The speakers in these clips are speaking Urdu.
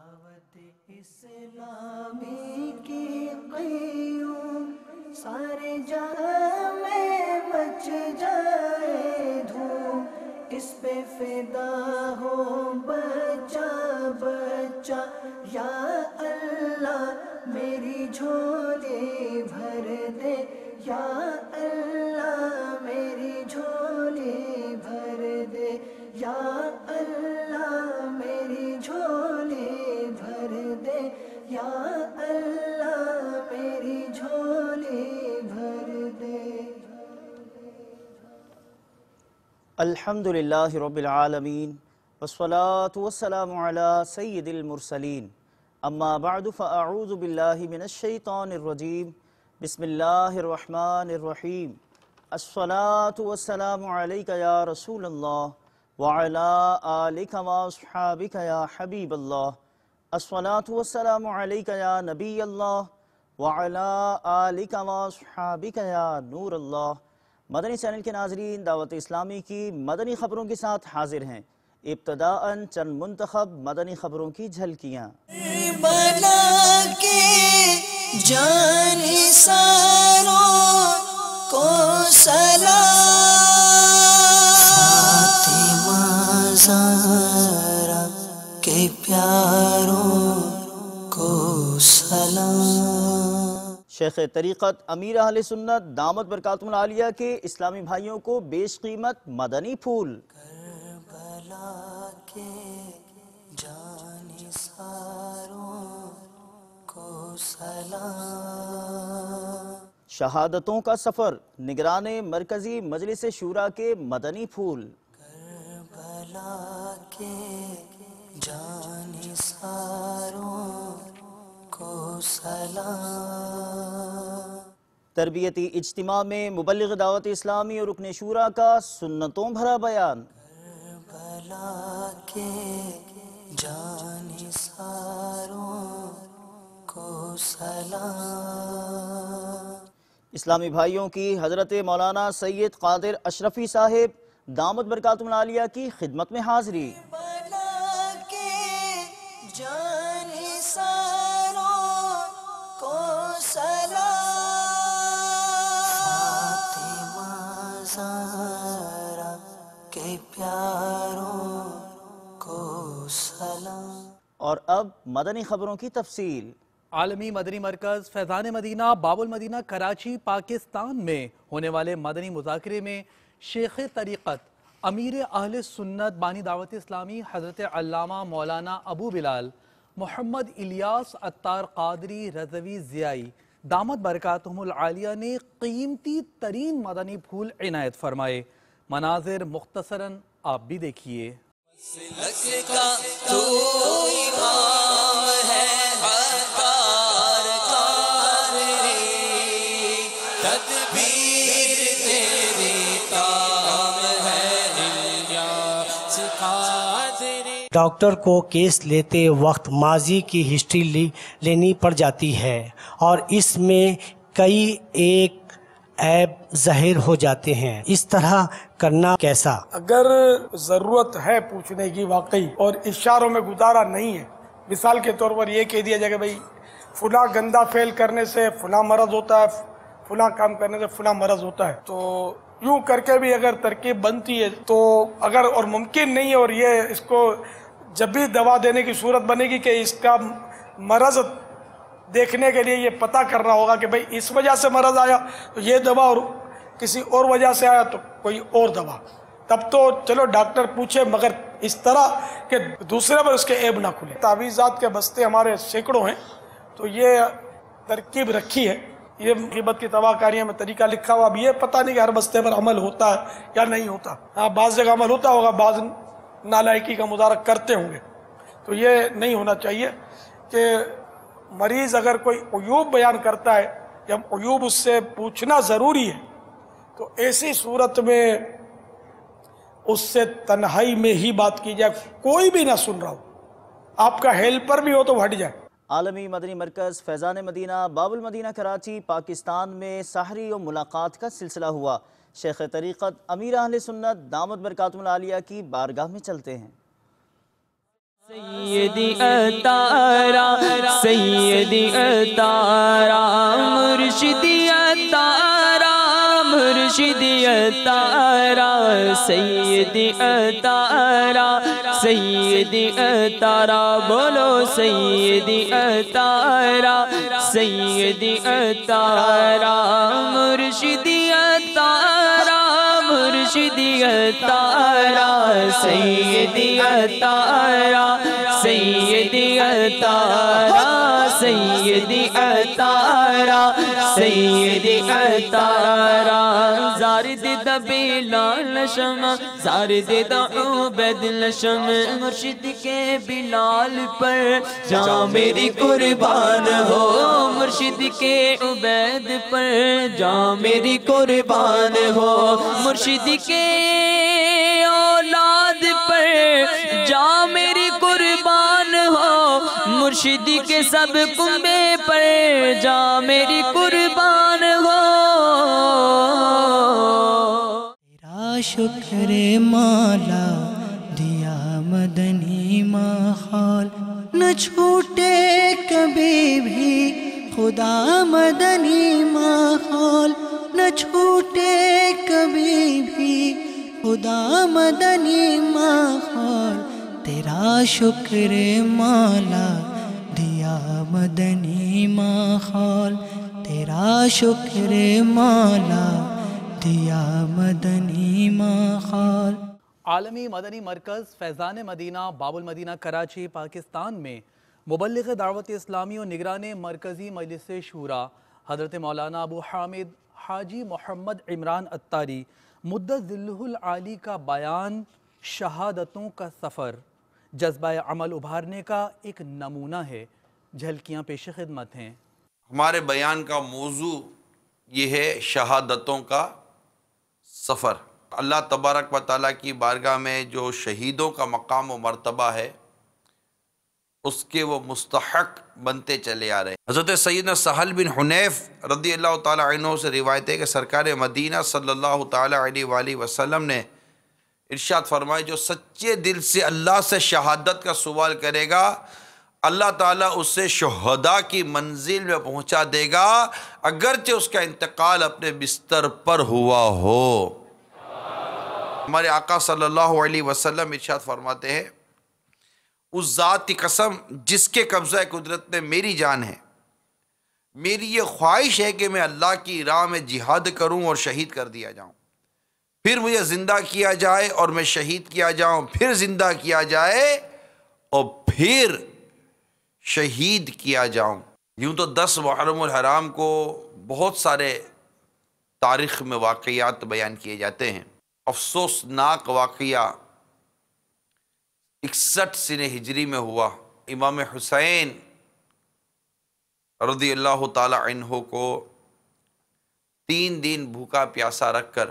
دعوت اسلامی کی قیوم سارے جہاں میں مچ جائے دھوم، اس پہ فدا ہو بچہ بچہ، یا اللہ میری جھولی بھر دے، یا اللہ میری جھولی بھر دے، یا اللہ میری جھولی بھر دے، یا اللہ میری جھولی بھر دے۔ الحمدللہ رب العالمین والصلاة والسلام علی سید المرسلین، اما بعد فاعوذ باللہ من الشیطان الرجیم، بسم اللہ الرحمن الرحیم۔ الصلاة والسلام علیک یا رسول اللہ وعلی آلک واصحابک یا حبیب اللہ، الصلاة والسلام علیک یا نبی اللہ وعلی آلک واصحابک یا نور اللہ۔ مدنی چینل کے ناظرین، دعوت اسلامی کی مدنی خبروں کے ساتھ حاضر ہیں۔ ابتداءً چند منتخب مدنی خبروں کی جھلکیاں۔ بلا کے جانثاروں کو سلام، فاطمہ زہرا کے پیاروں کو سلام۔ شیخ طریقت امیر اہل سنت دامت برکاتہم العالیہ کے اسلامی بھائیوں کو بیش قیمت مدنی پھول۔ کربلا کے جانثاروں کو سلام۔ شہادتوں کا سفر نگران مرکزی مجلس شورا کے مدنی پھول۔ کربلا کے جانثاروں کو سلام۔ تربیتی اجتماع میں مبلغ دعوت اسلامی اور رکن شورا کا سنتوں بھرا بیان۔ کربلا کے جانثاروں کو سلام۔ اسلامی بھائیوں کی حضرت مولانا سید قادر اشرفی صاحب دامت برکاتہم العالیہ کی خدمت میں حاضری۔ کربلا کے جانثاروں کو سلام، فاطمہ زہرا کے پیاروں کو سلام۔ اور اب مدنی خبروں کی تفصیل۔ عالمی مدنی مرکز فیضان مدینہ باب المدینہ کراچی پاکستان میں ہونے والے مدنی مذاکرے میں شیخ طریقت امیر اہل سنت بانی دعوت اسلامی حضرت علامہ مولانا ابو بلال محمد الیاس عطار قادری رضوی ضیائی دامت برکاتہم العالیہ نے قیمتی ترین مدنی پھول عنایت فرمائے۔ مناظر مختصراً آپ بھی دیکھیے۔ مسلک کا تو امام ہے عطار قادری، تدبیر تیری کام ہے الیاس قادری۔ ڈاکٹر کو کیس لیتے وقت ماضی کی ہسٹری لینی پڑ جاتی ہے اور اس میں کئی ایک عیب ظاہر ہو جاتے ہیں، اس طرح کرنا کیسا؟ اگر ضرورت ہے پوچھنے کی واقعی اور اشاروں میں گزارا نہیں ہے، مثال کے طور پر یہ کہہ دیا جائے کہ بھئی فلاں گندا فعل کرنے سے فلاں مرض ہوتا ہے، فلاں کام کرنے سے فلاں مرض ہوتا ہے، تو یوں کر کے بھی اگر ترکیب بنتی ہے تو اگر اور ممکن نہیں ہے اور یہ اس کو جب بھی دوا دینے کی صورت بنے گی کہ اس کا مرض دیکھنے کے لیے یہ پتہ کرنا ہوگا کہ بھئی اس وجہ سے مرض آیا تو یہ دوا، اور کسی اور وجہ سے آیا تو کوئی اور دوا، تب تو چلو ڈاکٹر پوچھے، مگر اس طرح کہ دوسرے پر اس کے عیب نہ کھلے۔ تعویذات کے بستے ہمارے سینکڑوں ہیں، تو یہ ترکیب رکھی ہے، یہ غیبت کی تباہکاریوں میں طریقہ لکھا ہوا۔ اب یہ پتہ نہیں کہ ہر بستے پر عمل ہوتا ہے یا نہیں ہوتا، ہاں بعض جگہ عمل ہوتا ہوگا، بعض نالائکی کا مظاہرہ کرتے ہوں گے، تو یہ نہیں ہونا چاہیے کہ مریض اگر کوئی عیوب بیان کرتا ہے یا عیوب اس سے پوچھنا ضروری ہے تو ایسی صورت میں اس سے تنہائی میں ہی بات کی جائے، کوئی بھی نہ سن رہا ہو، آپ کا ہیلپر بھی ہو تو ہٹ جائے۔ عالمی مدنی مرکز فیضان مدینہ باب المدینہ کراچی پاکستان میں سحری و ملاقات کا سلسلہ ہوا۔ شیخ طریقت امیر اہل سنت دامت برکاتہم العالیہ کی بارگاہ میں چلتے ہیں۔ سیدی اتارا سیدی اتارا مرشدی اتارا مرشدی اتارا سیدی اتارا سیدی اتارا بولو سیدی اتارا سیدی اتارا مرشدی اتارا مرشدی اتارا سیدی اتارا سیدی اتارا سیدی اتارا سیدی اتارا زارد دا بلال شمع زارد دا عبید لشمع مرشد کے بلال پر جاں میری قربان ہو مرشد کے عبید پر جاں میری قربان ہو مرشد کے اولاد پر جاں میری قربان ہو مرشد کے سب کنبے پر جاں میری قربان ہو تیرا شکر مولا دیا مدنی ماحول نہ چھوٹے کبھی بھی خدا مدنی ماحول نہ چھوٹے کبھی بھی خدا مدنی ماحول تیرا شکر مولا دیا مدنی ماحول تیرا شکر مولا دیا مدنی ماحول عالمی مدنی مرکز فیضان مدینہ باب المدینہ کراچی پاکستان میں مبلغ دعوت اسلامی و نگران مرکزی مجلس شورا حضرت مولانا ابو حامد حاجی محمد عمران اتاری مدت ذلہ العالی کا بیان شہادتوں کا سفر جذبہ عمل ابھارنے کا ایک نمونہ ہے. جھلکیاں پیش خدمت ہیں. ہمارے بیان کا موضوع یہ ہے شہادتوں کا سفر. اللہ تبارک و تعالیٰ کی بارگاہ میں جو شہیدوں کا مقام و مرتبہ ہے اس کے وہ مستحق بنتے چلے آ رہے ہیں. حضرت سیدنا سہل بن حنیف رضی اللہ تعالیٰ عنہ سے روایت ہے کہ سرکار مدینہ صلی اللہ تعالیٰ علیہ وآلہ وسلم نے ارشاد فرمائے جو سچے دل سے اللہ سے شہادت کا سوال کرے گا اللہ تعالیٰ اسے شہداء کی منزل میں پہنچا دے گا اگرچہ اس کا انتقال اپنے بستر پر ہوا ہو. ہمارے آقا صلی اللہ علیہ وسلم ارشاد فرماتے ہیں اس ذات کی قسم جس کے قبضہ قدرت میں میری جان ہے میری یہ خواہش ہے کہ میں اللہ کی راہ میں جہاد کروں اور شہید کر دیا جاؤں پھر مجھے زندہ کیا جائے اور میں شہید کیا جاؤں پھر زندہ کیا جائے اور پھر شہید کیا جاؤں. یوں تو 10 محرم الحرام کو بہت سارے تاریخ میں واقعات بیان کیے جاتے ہیں. افسوسناک واقعہ 61 سنہ ہجری میں ہوا. امام حسین رضی اللہ تعالی عنہ کو 3 دن بھوکا پیاسا رکھ کر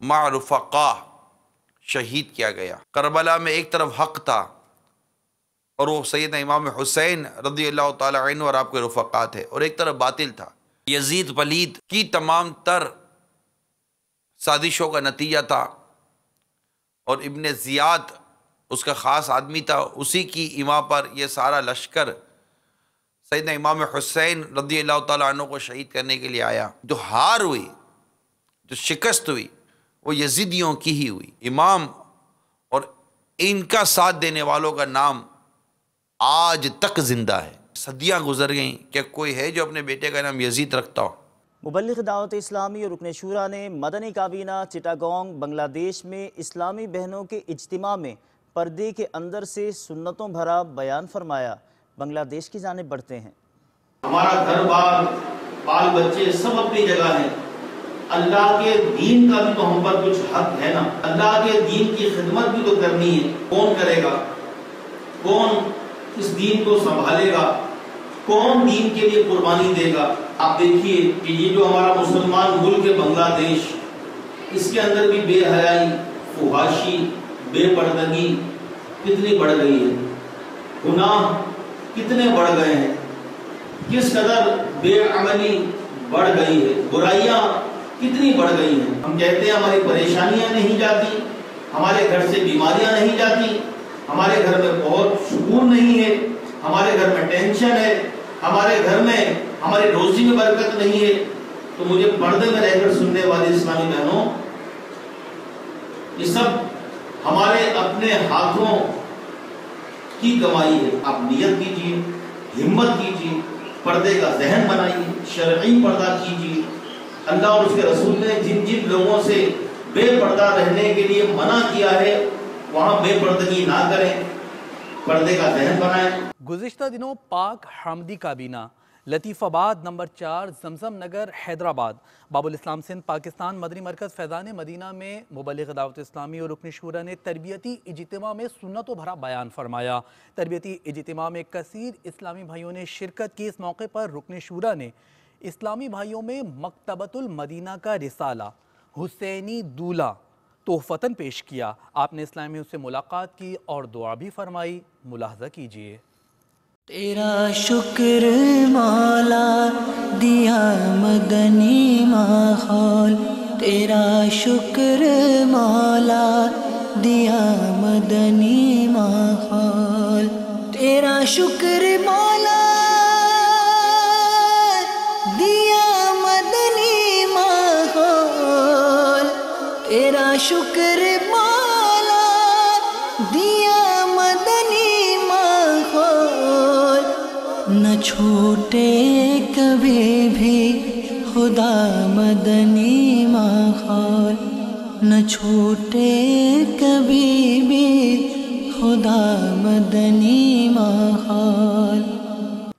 مع رفقا شہید کیا گیا. کربلا میں ایک طرف حق تھا اور وہ سیدنا امام حسین رضی اللہ تعالی عنہ اور آپ کے رفقا تھے اور ایک طرف باطل تھا. یزید پلید کی تمام تر سازشوں کا نتیجہ تھا اور ابن زیاد اس کا خاص آدمی تھا. اسی کی ایما پر یہ سارا لشکر سیدنا امام حسین رضی اللہ تعالیٰ عنہ کو شہید کرنے کے لیے آیا. جو ہار ہوئی جو شکست ہوئی وہ یزیدیوں کی ہی ہوئی. امام اور ان کا ساتھ دینے والوں کا نام آج تک زندہ ہے. صدیاں گزر گئیں کہ کوئی ہے جو اپنے بیٹے کا نام یزید رکھتا ہو. مبلغ دعوت اسلامی اور رکن شورا نے مدنی کابینہ چٹاگانگ بنگلہ دیش میں اسلامی بہنوں کے اجتماع میں پردے کے اندر سے سنتوں بھرا بیان فرمایا. بنگلہ دیش کی جانب بڑھتے ہیں. ہمارا گھر بار بال بچے سب اپنی جگہ ہیں. اللہ کے دین کا بھی تو ہم پر کچھ حق ہے نا. اللہ کے دین کی خدمت بھی تو کرنی ہے. کون کرے گا؟ کون اس دین کو سنبھالے گا؟ کون دین کے لیے قربانی دے گا؟ آپ دیکھیے کہ یہ جو ہمارا مسلمان ملک ہے بنگلہ دیش اس کے اندر بھی بے حیائی فحاشی بے پردگی کتنی بڑھ گئی ہے. گناہ کتنے بڑھ گئے ہیں. کس قدر بے عملی بڑھ گئی ہے. برائیاں کتنی بڑھ گئی ہیں. ہم کہتے ہیں ہماری پریشانیاں نہیں جاتی ہمارے گھر سے بیماریاں نہیں جاتی ہمارے گھر میں بہت سکون نہیں ہے، ہمارے گھر میں ٹینشن ہے، ہمارے گھر میں ہماری روزی میں برکت نہیں ہے، تو مجھے پردے میں رہ کر سننے والے اسلامی بہنوں، یہ سب ہمارے اپنے ہاتھوں کی کمائی ہے۔ آپ نیت کیجیے، ہمت کیجیے، پردے کا ذہن بنائیے، شرعی پردہ کیجیے۔ اللہ اور اس کے رسول نے جن جن لوگوں سے بے پردہ رہنے کے لیے منع کیا ہے وہاں بے پردگی نہ کریں، پردے کا ذہن بنائیں۔ گزشتہ دنوں پاک حمدی کابینہ لطیف آباد نمبر 4 زمزم نگر حیدرآباد باب الاسلام سندھ پاکستان مدنی مرکز فیضان مدینہ میں مبلغ دعوت اسلامی اور رکن شورا نے تربیتی اجتماع میں سنتوں بھرا بیان فرمایا۔ تربیتی اجتماع میں کثیر اسلامی بھائیوں نے شرکت کی۔ اس موقع پر رکن شورا نے اسلامی بھائیوں میں مکتبۃ المدینہ کا رسالہ حسینی دولہ تحفتاً پیش کیا۔ آپ نے اسلامیوں سے ملاقات کی اور دعا بھی فرمائی۔ ملاحظہ کیجیے۔ تیرا شکر مولا دیا مدنی ماحول، تیرا شکر مولا دیا مدنی ماحول، تیرا شکر مولا دیا مدنی ماحول، تیرا شکر مولا دیا مدنی ماحول، نہ چھوٹے کبھی بھی خدا مدنی ماحول، نہ چھوٹے کبھی بھی خدا مدنی ماحول۔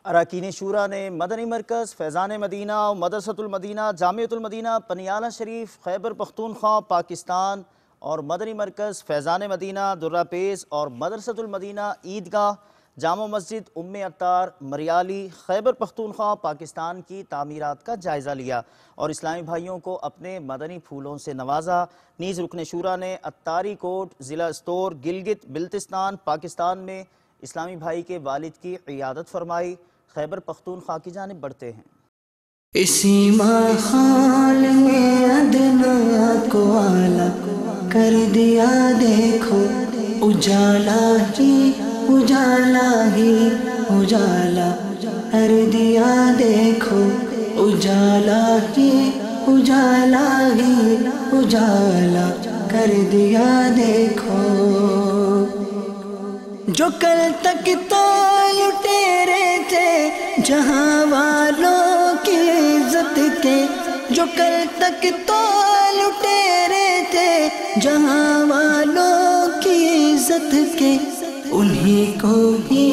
اراکین شورا نے مدنی مرکز فیضان مدینہ اور مدرسۃ المدینہ جامعۃ المدینہ پنیالہ شریف خیبر پختونخوا پاکستان اور مدنی مرکز فیضان مدینہ درہ پیز اور مدرسۃ المدینہ عیدگاہ جامع مسجد ام عطار مریالی خیبر پختونخوا پاکستان کی تعمیرات کا جائزہ لیا اور اسلامی بھائیوں کو اپنے مدنی پھولوں سے نوازا۔ نیز رکن شورا نے اتاری کوٹ ضلع استور گلگت بلتستان پاکستان میں اسلامی بھائی کے والد کی عیادت فرمائی۔ خیبر پختونخوا کی جانب بڑھتے ہیں۔ اسی ماحول میں ادنا کو اعلیٰ کر دیا دیکھو، اجالا ہی اجالا ہی اجالا کر دیا دیکھو، اجالا ہی اجالا ہی اجالا کر دیا دیکھو، جو کل تک تو لٹیرے تھے جہاں والوں کی عزت کے، جو کل تک تو لٹیرے تھے جہاں والوں کی عزت کے، انہی کو ہی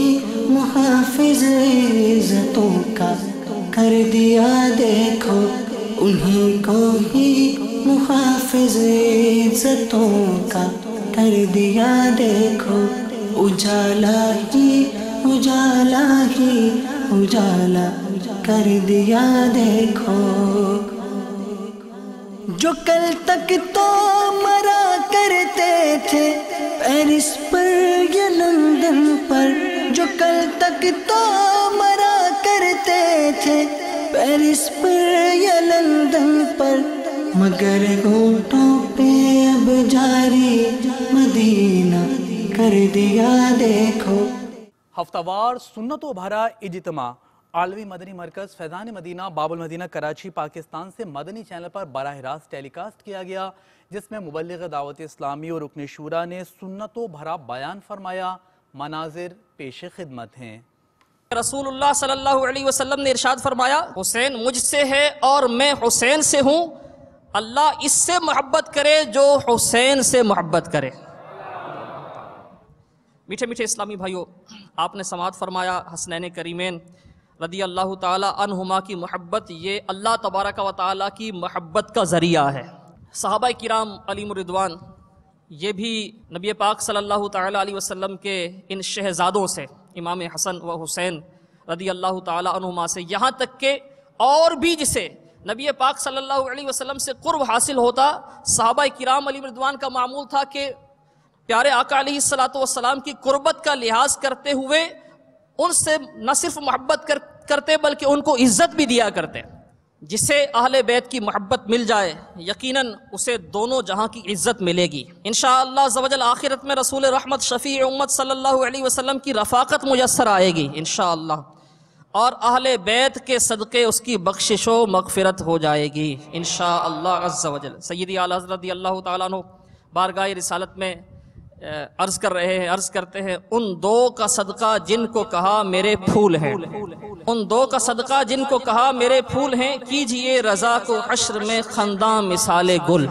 محافظ عزتوں کا کر دیا دیکھو، انہی کو ہی محافظ عزتوں کا کر دیا دیکھو، اجالا ہی اجالا ہی اجالا کر دیا دیکھو، جو کل تک تو مرا کرتے تھے پیرس پر یا لندن پر، جو کل تک تو مرا کرتے تھے پیرس پر یا لندن پر، مگر گھونٹوں پہ اب جاری مدینہ کر دیا دیکھو۔ ہفتہ وار سنتوں بھرا اجتماع عالمی مدنی مرکز فیضان مدینہ باب المدینہ کراچی پاکستان سے مدنی چینل پر براہ راست ٹیلی کاسٹ کیا گیا، جس میں مبلغ دعوت اسلامی اور رکن شورا نے سنتوں بھرا بیان فرمایا۔ مناظر پیش خدمت ہیں۔ رسول اللہ صلی اللہ علیہ وسلم نے ارشاد فرمایا، حسین مجھ سے ہے اور میں حسین سے ہوں، اللہ اس سے محبت کرے جو حسین سے محبت کرے۔ میٹھے میٹھے اسلامی بھائیوں، آپ نے سماعت فرمایا حسنین کریمین رضی اللہ تعالی عنہما کی محبت، یہ اللہ تبارک و تعالی کی محبت کا ذریعہ ہے۔ صحابہ کرام علیہم الرضوان یہ بھی نبی پاک صلی اللہ تعالی علیہ وسلم کے ان شہزادوں سے، امام حسن و حسین رضی اللہ تعالی عنہما سے، یہاں تک کہ اور بھی جسے نبی پاک صلی اللہ علیہ وسلم سے قرب حاصل ہوتا، صحابہ کرام علیہم الرضوان کا معمول تھا کہ پیارے آقا علیہ السلام کی قربت کا لحاظ کرتے ہوئے ان سے نہ صرف محبت کرتے بلکہ ان کو عزت بھی دیا کرتے۔ جسے اہل بیت کی محبت مل جائے یقیناً اسے دونوں جہاں کی عزت ملے گی انشاءاللہ عز و جل۔ آخرت میں رسول رحمت شفیع امت صلی اللہ علیہ وسلم کی رفاقت میسر آئے گی انشاءاللہ، اور اہل بیت کے صدقے اس کی بخشش و مغفرت ہو جائے گی انشاءاللہ عز و جل۔ سیدی اعلیٰ حضرت رضی اللہ تعالیٰ عنہ بارگاہ رسالت میں عرض کرتے ہیں ان دو کا صدقہ جن کو کہا میرے پھول ہیں، ان دو کا صدقہ جن کو کہا میرے پھول ہیں، کیجئے رضا کو حشر میں خنداں مثال گل۔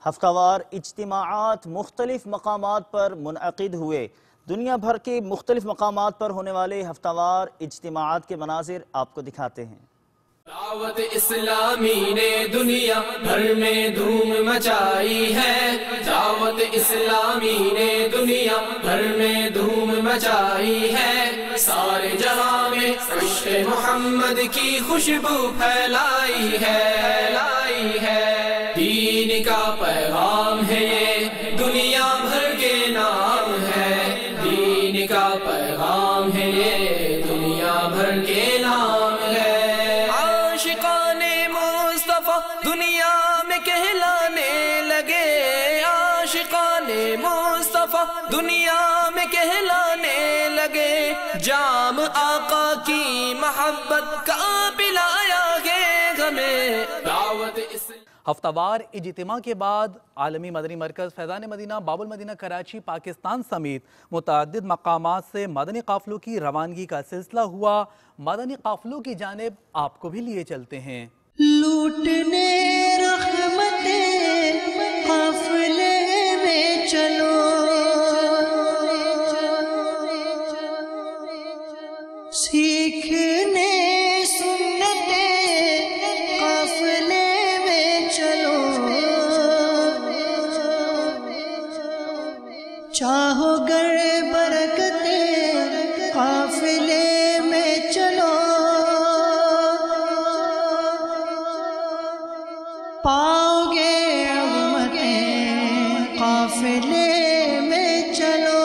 ہفتہ وار اجتماعات مختلف مقامات پر منعقد ہوئے۔ دنیا بھر کے مختلف مقامات پر ہونے والے ہفتہ وار اجتماعات کے مناظر آپ کو دکھاتے ہیں۔ دعوت اسلامی نے دنیا بھر میں دھوم مچائی ہے، دعوت اسلامی نے دنیا بھر میں دھوم مچائی ہے، سارے جہاں میں عشق محمد کی خوشبو پھیلائی ہے، دین کا پیغام ہے یہ دنیا بھر کے نام ہے، دین کا پیغام ہے یہ دنیا بھر کے نام ہے۔ دنیا میں کہلانے لگے، عاشقان مصطفیٰ دنیا میں کہلانے لگے، جام آقا کی محبت کا پلایا گے ہمیں دعوت ہفتہ وار اجتماع کے بعد عالمی مدنی مرکز فیضان مدینہ باب المدینہ کراچی پاکستان سمیت متعدد مقامات سے مدنی قافلوں کی روانگی کا سلسلہ ہوا۔ مدنی قافلوں کی جانب آپ کو بھی لیے چلتے ہیں۔ لوٹنے رحمتیں قافلے میں چلو، سیکھنے سنتیں قافلے میں چلو، چاہو گر برکتیں قافلے میں چلو، پاؤ گے عظمتیں قافلے میں چلو،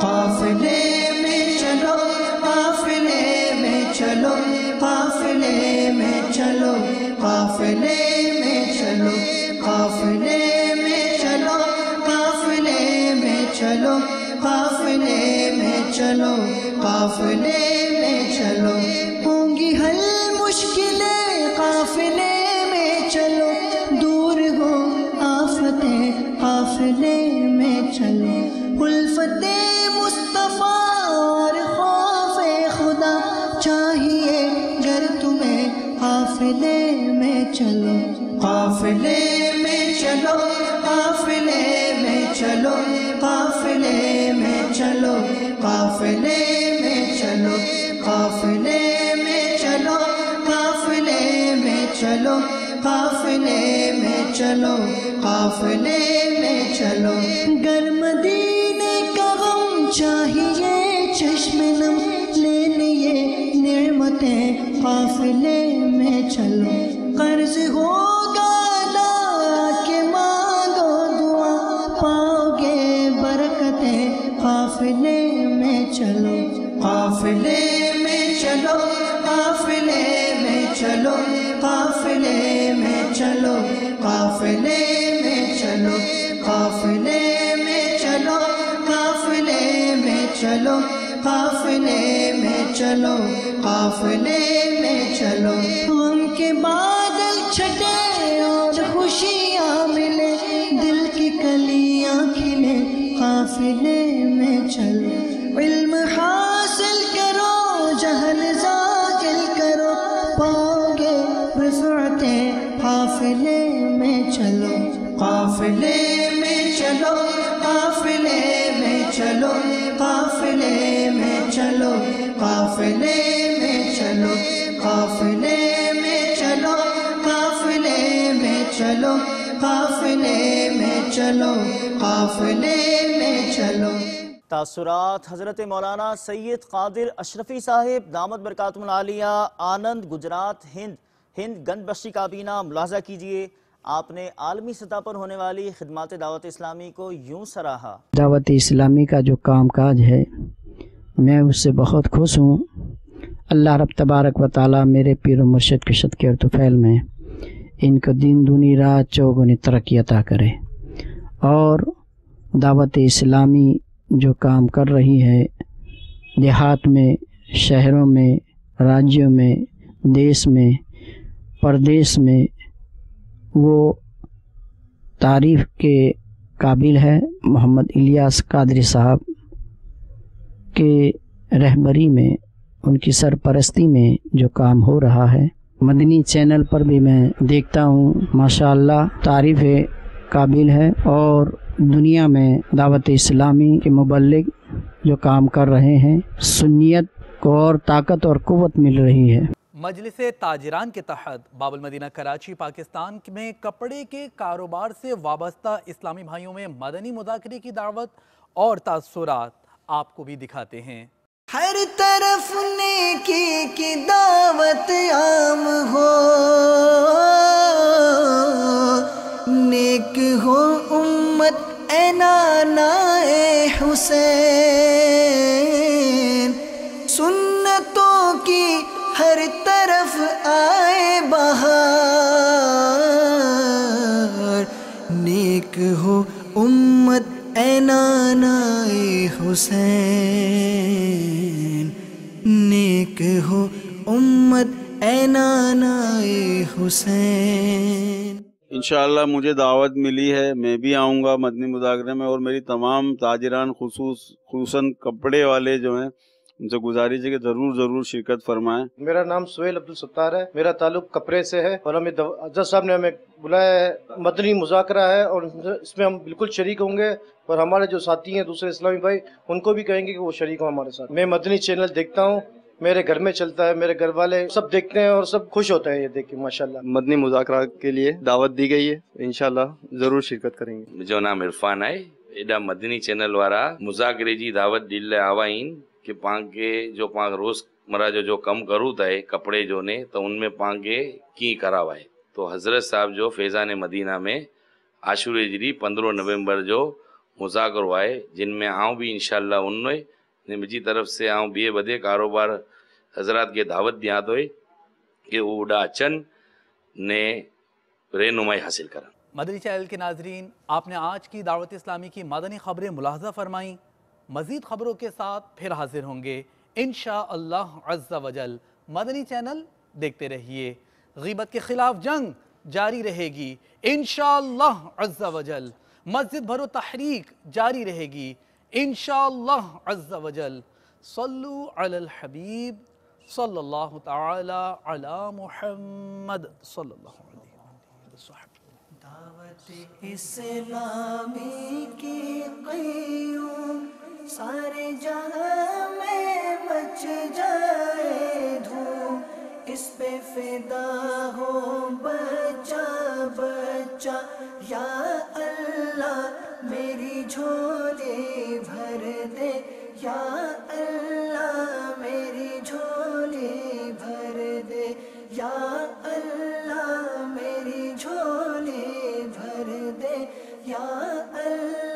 قافلے میں چلو، قافلے میں چلو، قافلے میں چلو، قافلے میں چلو، قافلے میں چلو، قافلے میں چلو، قافلے میں چلو، قافلے میں چلو، ہوں گی حل مشکلیں قافلے میں چلو، دور ہو آفتیں قافلے میں چلو، الفت مصطفیٰ اور خوف خدا چاہیے گر تمہیں قافلے میں چلو، قافلے میں چلو، قافلے میں چلو، قافلے میں چلو، قافلے میں چلو، قافلے میں چلو، قافلے میں چلو، قافلے میں چلو، قافلے میں چلو، گر مدینے کا غم چاہیے چشم نم لے لیے نعمتیں قافلے میں چلو، قرض ہوگا لا کے مانگو دعا پاؤ گے برکتیں قافلے میں چلو، قافلے میں چلو، قافلے میں چلو، قافلے میں چلو، قافلے میں چلو، قافلے میں چلو، قافلے میں چلو، قافلے میں چلو، قافلے میں چلو، غم کے بادل چھٹے اور خوشیاں ملے، دل کی کلیاں کھلے قافلے میں چلو، علم حاصل کرو جہل زاغل کرو، پاؤ گے رفعتیں قافلے میں چلو، قافلے میں چلو، قافلے میں چلو، قافلے میں چلو، قافلے میں چلو، قافلے میں چلو، قافلے میں چلو، قافلے میں چلو، قافلے میں چلو۔ تاثرات حضرت مولانا سید قادر اشرفی صاحب دامت برکاتہم العالیہ آنند گجرات ہند گنج بخشی کابینہ ملاحظہ کیجئے۔ آپ نے عالمی سطح پر ہونے والی خدمات دعوت اسلامی کو یوں سراہا۔ دعوت اسلامی کا جو کام کاج ہے میں اس سے بہت خوش ہوں۔ اللہ رب تبارک و تعالی میرے پیر و مرشد کے صدقے اور طفیل میں ان کو دین دونی رات چوگنی ترقی عطا کرے، اور دعوت اسلامی جو کام کر رہی ہے دیہات میں، شہروں میں، راجیوں میں، دیس میں، پردیس میں، وہ تعریف کے قابل ہے۔ محمد الیاس قادری صاحب کے رہبری میں، ان کی سرپرستی میں جو کام ہو رہا ہے، مدنی چینل پر بھی میں دیکھتا ہوں، ماشاءاللہ تعریف قابل ہے، اور دنیا میں دعوت اسلامی کے مبلغ جو کام کر رہے ہیں، سنیت کو اور طاقت اور قوت مل رہی ہے۔ مجلس تاجران کے تحت باب المدینہ کراچی پاکستان میں کپڑے کے کاروبار سے وابستہ اسلامی بھائیوں میں مدنی مذاکرے کی دعوت اور تاثرات آپ کو بھی دکھاتے ہیں۔ ہر طرف نیکی کی دعوت عام ہو، نیک ہو امت اے نانا اے حسین، سنتوں کی ہر طرف آئے بہار، نیک ہو امت اے نانا اے حسین، نیک ہو امت اے نانا اے حسین۔ انشاءاللہ مجھے دعوت ملی ہے، میں بھی آؤں گا مدنی مذاکرے میں، اور میری تمام تاجران خصوصاً کپڑے والے جو ہیں ان سے گزارش ہے کہ ضرور شرکت فرمائیں۔ میرا نام سہیل عبدالستار ہے، میرا تعلق کپڑے سے ہے، اور ہمیں حضرت صاحب نے ہمیں بلایا ہے، مدنی مذاکرہ ہے، اور اس میں ہم بالکل شریک ہوں گے، اور ہمارے جو ساتھی ہیں دوسرے اسلامی بھائی ان کو بھی کہیں گے کہ وہ شریک ہوں ہمارے ساتھ۔ میں مدنی چینل دیکھتا ہوں، میرے گھر میں چلتا ہے، میرے گھر والے سب دیکھتے ہیں اور سب خوش ہوتے ہیں یہ دیکھ کے ماشاءاللہ۔ مدنی مذاکرہ کے لیے دعوت دی گئی ہے، انشاءاللہ ضرور شرکت کریں گے۔ جو نام عرفان ہے، ایڈا مدنی چینل وارا مذاکرے جی دعوت ڈیل آوائیں کہ پانک کے جو پانک روز مرا جو کم کروں تھا کپڑے جو نے تو ان میں پانک کے کی کراوائے، تو حضرت صاحب جو فیضان مدینہ میں عاشور ہجری 15 نومبر جو مذاکر ہوئے، جن میں آؤں بھی انشاءاللہ ان نے مجھے طرف سے آؤں بھی بدے کاروبار حضرات کے دعوت دیا تو کہ وہ اڈا اچن نے رہنمائی حاصل کرا۔ مدنی چینل کے ناظرین، آپ نے آج کی دعوت اسلامی کی مدنی خبریں ملاحظہ فرمائیں۔ مزید خبروں کے ساتھ پھر حاضر ہوں گے انشاءاللہ عز و جل۔ مدنی چینل دیکھتے رہیے۔ غیبت کے خلاف جنگ جاری رہے گی انشاءاللہ عز و جل۔ مسجد بھرو تحریک جاری رہے گی انشاءاللہ عز و جل۔ صلو علی الحبیب صلی اللہ تعالی علی محمد صلی اللہ علیہ وسلم۔ دعوت اسلامی کی قیوم سارے جہاں میں مچ جائے دھوم، اس پہ فدا ہو بچہ بچہ، یا اللہ میری جھولی بھر دے، یا اللہ میری جھولی بھر دے، یا اللہ میری جھولی بھر دے، یا اللہ